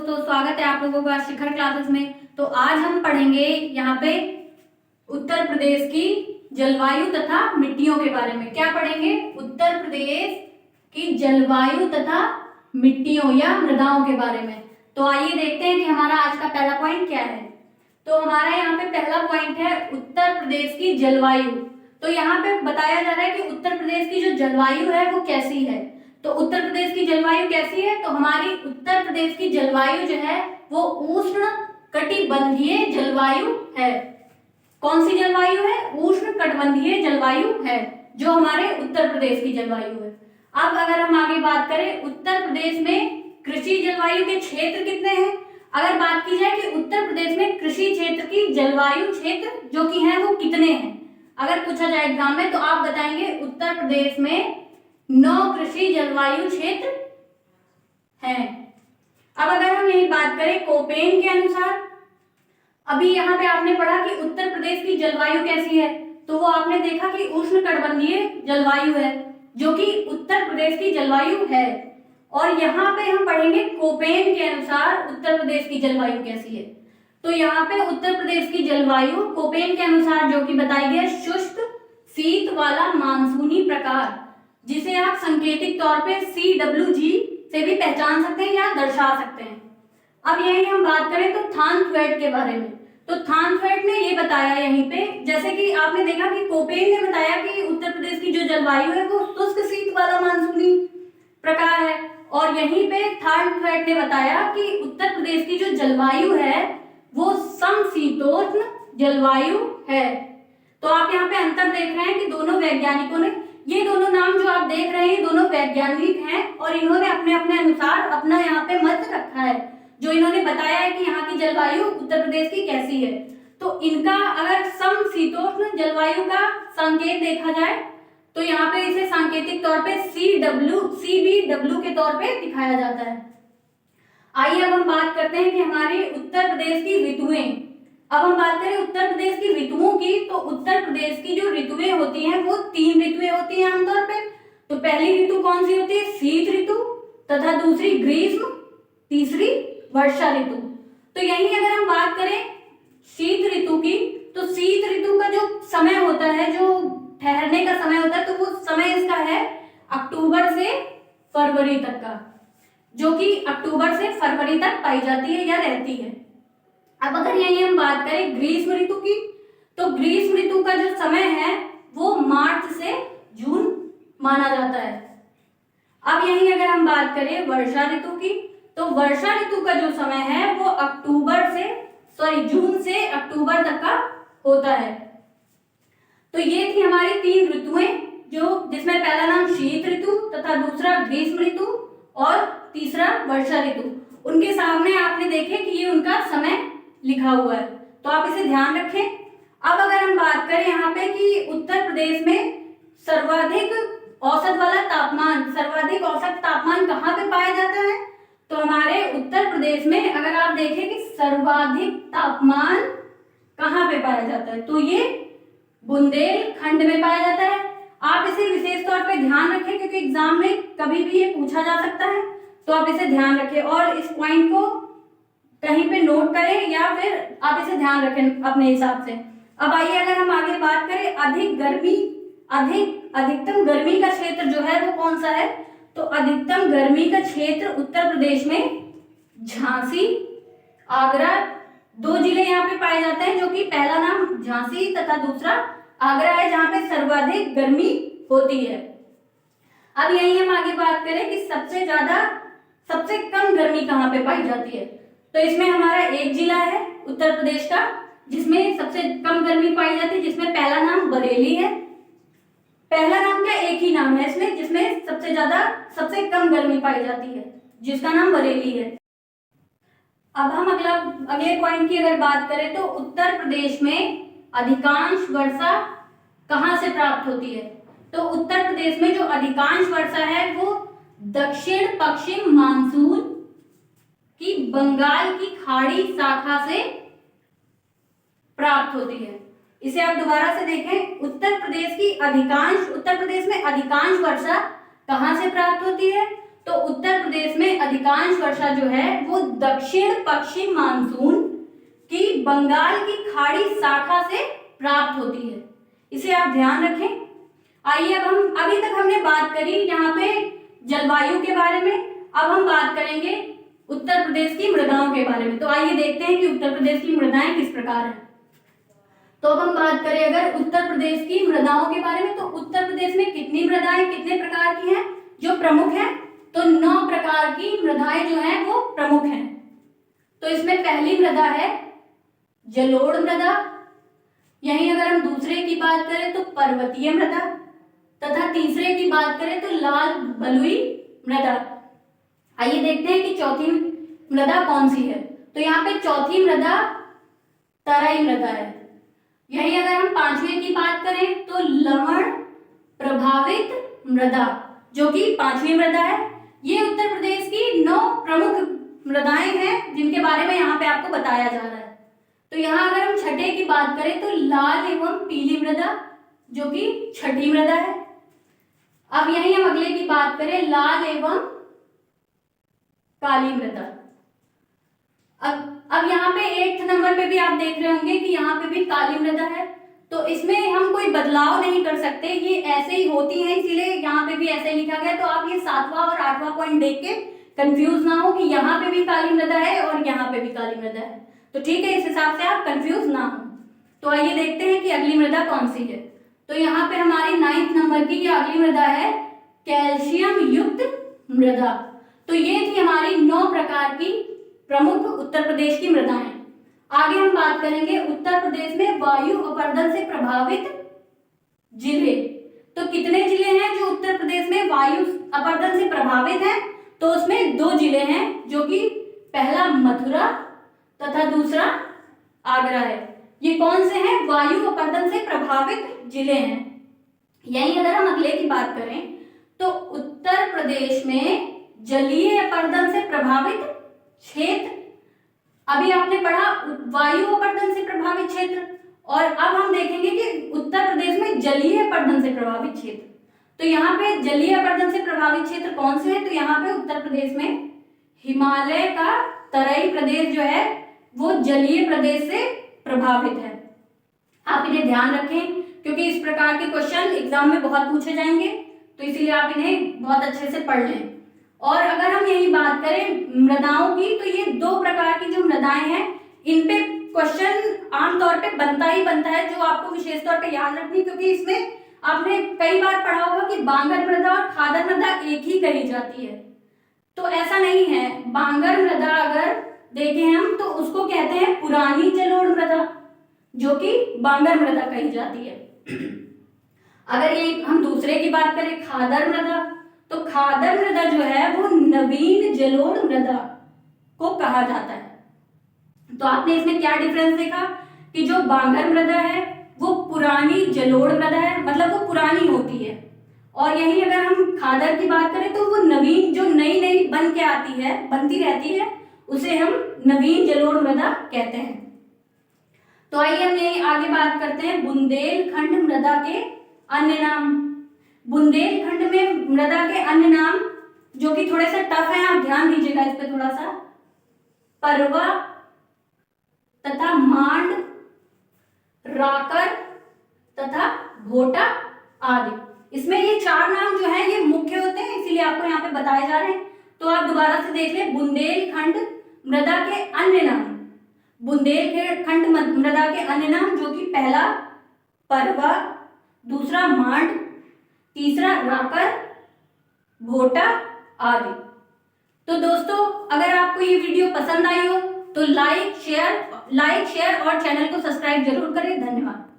दोस्तों, स्वागत है आप लोगों का शिखर क्लासेस में। तो आज हम पढ़ेंगे यहाँ पे उत्तर प्रदेश की जलवायु तथा मिट्टियों के बारे में। क्या पढ़ेंगे? उत्तर प्रदेश की जलवायु तथा मिट्टियों या मृदाओं के बारे में। तो आइए देखते हैं कि हमारा आज का पहला पॉइंट क्या है। तो हमारा यहाँ पे पहला पॉइंट है उत्तर प्रदेश की जलवायु। तो यहाँ पे बताया जा रहा है कि उत्तर प्रदेश की जो जलवायु है वो कैसी है। तो उत्तर प्रदेश की जलवायु कैसी है? तो हमारी उत्तर प्रदेश की जलवायु जो है वो उष्ण कटिबंधीय जलवायु है। कौन सी जलवायु है? उष्ण कटिबंधीय जलवायु है जो हमारे उत्तर प्रदेश की जलवायु है। अब अगर हम आगे बात करें, उत्तर प्रदेश में कृषि जलवायु के क्षेत्र कितने हैं? अगर बात की जाए कि उत्तर प्रदेश में कृषि क्षेत्र की जलवायु क्षेत्र जो कि है वो कितने हैं, अगर पूछा जाए एग्जाम में, तो आप बताएंगे उत्तर प्रदेश में 9 कृषि जलवायु क्षेत्र हैं। अब अगर हम यही बात करें कोपेन के अनुसार, अभी यहाँ पे आपने पढ़ा कि उत्तर प्रदेश की जलवायु कैसी है, तो वो आपने देखा कि उष्ण कटिबंधीय जलवायु है जो कि उत्तर प्रदेश की जलवायु है। और यहाँ पे हम पढ़ेंगे कोपेन के अनुसार उत्तर प्रदेश की जलवायु कैसी है। तो यहाँ पे उत्तर प्रदेश की जलवायु कोपेन के अनुसार जो कि बताई गई है शुष्क शीत वाला मानसूनी प्रकार, जिसे आप सांकेतिक तौर पे CWG से भी पहचान सकते हैं या दर्शा सकते हैं। अब यही हम बात करें तो थानथवेट के बारे में। तो थानथवेट ने ये बताया यहीं पे, जैसे कि आपने देखा कि कोपेन ने बताया कि उत्तर प्रदेश की जो जलवायु है वो शुष्क शीत वाला मानसूनी प्रकार है, और यहीं पे थानथवेट ने बताया कि उत्तर प्रदेश की जो जलवायु है वो समशीतोष्ण जलवायु है। तो आप यहाँ पे अंतर देख रहे हैं कि दोनों वैज्ञानिकों ने, ये दोनों नाम जो आप देख रहे हैं दोनों वैज्ञानिक हैं और इन्होंने अपने अपने अनुसार अपना यहाँ पे मत रखा है, जो इन्होंने बताया है कि यहाँ की जलवायु उत्तर प्रदेश की कैसी है। तो इनका अगर समशीतोष्ण जलवायु का संकेत देखा जाए तो यहाँ पे इसे सांकेतिक तौर पे CBW के तौर पे दिखाया जाता है। आइए अब हम बात करते हैं कि हमारे उत्तर प्रदेश की ऋतुएं। अब हम बात करें उत्तर प्रदेश की ऋतुओं की, तो उत्तर प्रदेश की जो ऋतुएं होती हैं वो 3 ऋतुएं होती हैं आमतौर पे। तो पहली ऋतु कौन सी होती है? शीत ऋतु, तथा दूसरी ग्रीष्म, तीसरी वर्षा ऋतु। तो यही अगर हम बात करें शीत ऋतु की, तो शीत ऋतु का जो समय होता है, जो ठहरने का समय होता है, तो वो समय इसका है अक्टूबर से फरवरी तक का, जो कि अक्टूबर से फरवरी तक पाई जाती है या रहती है। अब अगर यही हम बात करें ग्रीष्म ऋतु की, तो ग्रीष्म ऋतु का जो समय है वो मार्च से जून माना जाता है। अब यही अगर हम बात करें वर्षा ऋतु की, तो वर्षा ऋतु का जो समय है वो जून से अक्टूबर तक का होता है। तो ये थी हमारी 3 ऋतुएं, जो जिसमें पहला नाम शीत ऋतु तथा दूसरा ग्रीष्म ऋतु और तीसरा वर्षा ऋतु। उनके सामने आपने देखे कि ये उनका समय लिखा हुआ है, तो आप इसे ध्यान रखें। अब अगर हम बात करें यहाँ पे कि उत्तर प्रदेश में सर्वाधिक औसत तापमान कहाँ पे पाया जाता है, तो हमारे उत्तर प्रदेश में अगर आप देखें कि सर्वाधिक तापमान कहाँ पे पाया जाता है, तो ये बुंदेलखंड में पाया जाता है। आप इसे विशेष तौर पे ध्यान रखें क्योंकि एग्जाम में कभी भी ये पूछा जा सकता है, तो आप इसे ध्यान रखें और इस पॉइंट को कहीं पे नोट करें या फिर आप इसे ध्यान रखें अपने हिसाब से। अब आइए अगर हम आगे बात करें अधिकतम गर्मी का क्षेत्र जो है वो कौन सा है, तो अधिकतम गर्मी का क्षेत्र उत्तर प्रदेश में झांसी, आगरा, 2 जिले यहाँ पे पाए जाते हैं, जो कि पहला नाम झांसी तथा दूसरा आगरा है, जहाँ पे सर्वाधिक गर्मी होती है। अब यही हम आगे बात करें कि सबसे कम गर्मी कहाँ पे पाई जाती है, तो इसमें हमारा एक जिला है उत्तर प्रदेश का जिसमें सबसे कम गर्मी पाई जाती है, जिसमें पहला नाम बरेली है। पहला नाम क्या? एक ही नाम है इसमें, जिसमें सबसे कम गर्मी पाई जाती है, जिसका नाम बरेली है। अब हम अगले पॉइंट की अगर बात करें, तो उत्तर प्रदेश में अधिकांश वर्षा कहाँ से प्राप्त होती है, तो उत्तर प्रदेश में जो अधिकांश वर्षा है वो दक्षिण पश्चिम मानसून की बंगाल की खाड़ी शाखा से प्राप्त होती है। इसे आप दोबारा से देखें, उत्तर प्रदेश में अधिकांश वर्षा कहां से प्राप्त होती है, तो उत्तर प्रदेश में अधिकांश वर्षा जो है वो दक्षिण पश्चिम मानसून की बंगाल की खाड़ी शाखा से प्राप्त होती है, इसे आप ध्यान रखें। आइए अब हम, अभी तक हमने बात करी यहाँ पे जलवायु के बारे में, अब हम बात करेंगे उत्तर प्रदेश की मृदाओं के बारे में। तो आइए देखते हैं कि उत्तर प्रदेश की मृदाएं किस प्रकार हैं। तो अब हम बात करें अगर उत्तर प्रदेश की मृदाओं के बारे में, तो उत्तर प्रदेश में कितनी मृदाएं कितने प्रकार की हैं जो प्रमुख हैं, तो 9 प्रकार की मृदाएं जो हैं वो प्रमुख हैं। तो इसमें पहली मृदा है जलोढ़ मृदा, यहीं अगर हम दूसरे की बात करें तो पर्वतीय मृदा, तथा तीसरे की बात करें तो लाल बलुई मृदा। आइए देखते हैं कि चौथी मृदा कौन सी है। तो यहाँ पे चौथी मृदा तराई मृदा है। यहीं अगर हम पांचवें की बात करें तो लवण प्रभावित मृदा, जो कि पांचवी मृदा है। ये उत्तर प्रदेश की 9 प्रमुख मृदाएं हैं जिनके बारे में यहाँ पे आपको बताया जा रहा है। तो यहाँ अगर हम छठे की बात करें तो लाल एवं पीली मृदा, जो कि छठी मृदा है। अब यहीं हम अगले की बात करें लाल एवं काली मृदा। अब यहाँ पे 8th नंबर पे भी आप देख रहे होंगे कि यहाँ पे भी काली मृदा है। तो इसमें हम कोई बदलाव नहीं कर सकते, ये ऐसे ही होती है, इसीलिए यहाँ पे भी ऐसे ही लिखा गया। तो आप ये 7वां और 8वां पॉइंट देख के कंफ्यूज ना हो कि यहाँ पे भी काली मृदा है और यहाँ पे भी काली मृदा है। तो ठीक है, इस हिसाब से आप कंफ्यूज ना हो। तो आइए देखते हैं कि अगली मृदा कौन सी है। तो यहाँ पे हमारी 9th नंबर की ये अगली मृदा है कैल्शियम युक्त मृदा। तो ये थी हमारी 9 प्रकार की प्रमुख उत्तर प्रदेश की मृदाएं। आगे हम बात करेंगे उत्तर प्रदेश में वायु अपर्दन से प्रभावित जिले। तो कितने जिले हैं जो उत्तर प्रदेश में वायु अपर्दन से प्रभावित हैं? तो उसमें 2 जिले हैं, जो कि पहला मथुरा तथा दूसरा आगरा है। ये कौन से हैं? वायु अपर्दन से प्रभावित जिले हैं। यहीं अगर हम अगले की बात करें तो उत्तर प्रदेश में जलीय अपर्दन से प्रभावित क्षेत्र, अभी आपने पढ़ा वायु अपर्दन से प्रभावित क्षेत्र, और अब हम देखेंगे कि उत्तर प्रदेश में जलीय अपर्दन से प्रभावित क्षेत्र। तो यहाँ पे जलीय अपर्दन से प्रभावित क्षेत्र कौन से हैं? तो यहाँ पे उत्तर प्रदेश में हिमालय का तराई प्रदेश जो है वो जलीय प्रदेश से प्रभावित है। आप इन्हें ध्यान रखें क्योंकि इस प्रकार के क्वेश्चन एग्जाम में बहुत पूछे जाएंगे, तो इसीलिए आप इन्हें बहुत अच्छे से पढ़ लें। और अगर हम यही बात करें मृदाओं की, तो ये 2 प्रकार की जो मृदाएं हैं इन पे क्वेश्चन आमतौर पे बनता ही बनता है, जो आपको विशेष तौर पे याद रखनी, क्योंकि इसमें आपने कई बार पढ़ा होगा कि बांगर मृदा और खादर मृदा एक ही कही जाती है। तो ऐसा नहीं है। बांगर मृदा अगर देखें हम तो उसको कहते हैं पुरानी जलोढ़ मृदा, जो कि बांगर मृदा कही जाती है। अगर ये हम दूसरे की बात करें खादर मृदा, तो खादर मृदा जो है वो नवीन जलोढ़ मृदा को कहा जाता है। तो आपने इसमें क्या डिफरेंस देखा कि जो बांगर मृदा है वो पुरानी जलोढ़ मृदा है, मतलब वो पुरानी होती है, और यही अगर हम खादर की बात करें तो वो नवीन, जो नई नई बन के आती है, बनती रहती है, उसे हम नवीन जलोढ़ मृदा कहते हैं। तो आइए हम यही आगे बात करते हैं बुंदेलखंड मृदा के अन्य नाम। बुंदेलखंड में मृदा के अन्य नाम जो कि थोड़े से टफ हैं, आप ध्यान दीजिएगा इस पे थोड़ा सा। परवा तथा मांड, राकर तथा भोटा आदि। इसमें ये 4 नाम जो है ये मुख्य होते हैं, इसीलिए आपको यहाँ पे बताए जा रहे हैं। तो आप दोबारा से देख लें बुंदेलखंड मृदा के अन्य नाम। बुंदेलखंड मृदा के अन्य नाम, जो कि पहला परवा, दूसरा मांड, तीसरा राकर, भोटा आदि। तो दोस्तों अगर आपको ये वीडियो पसंद आई हो तो लाइक शेयर और चैनल को सब्सक्राइब जरूर करें। धन्यवाद।